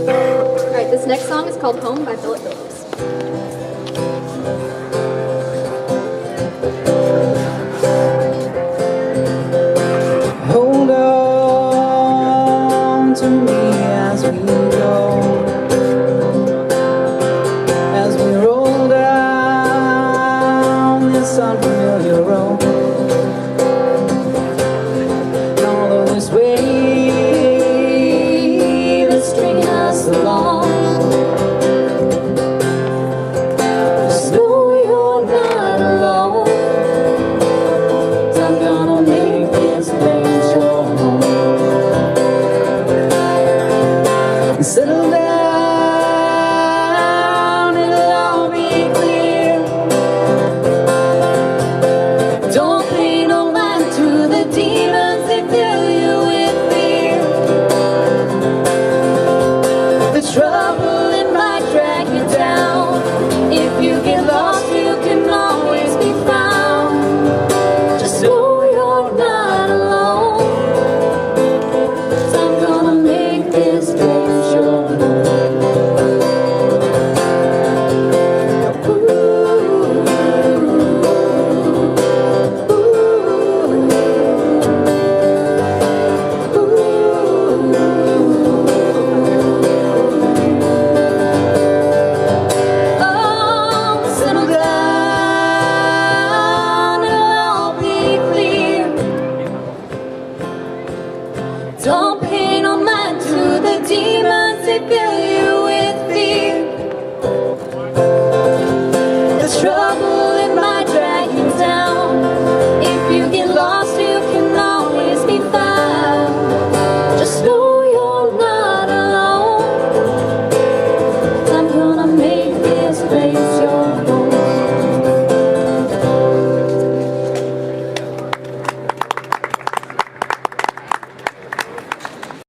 Alright, this next song is called Home by Philip Phillips. Hold on to me as we go, as we roll down this unfamiliar road.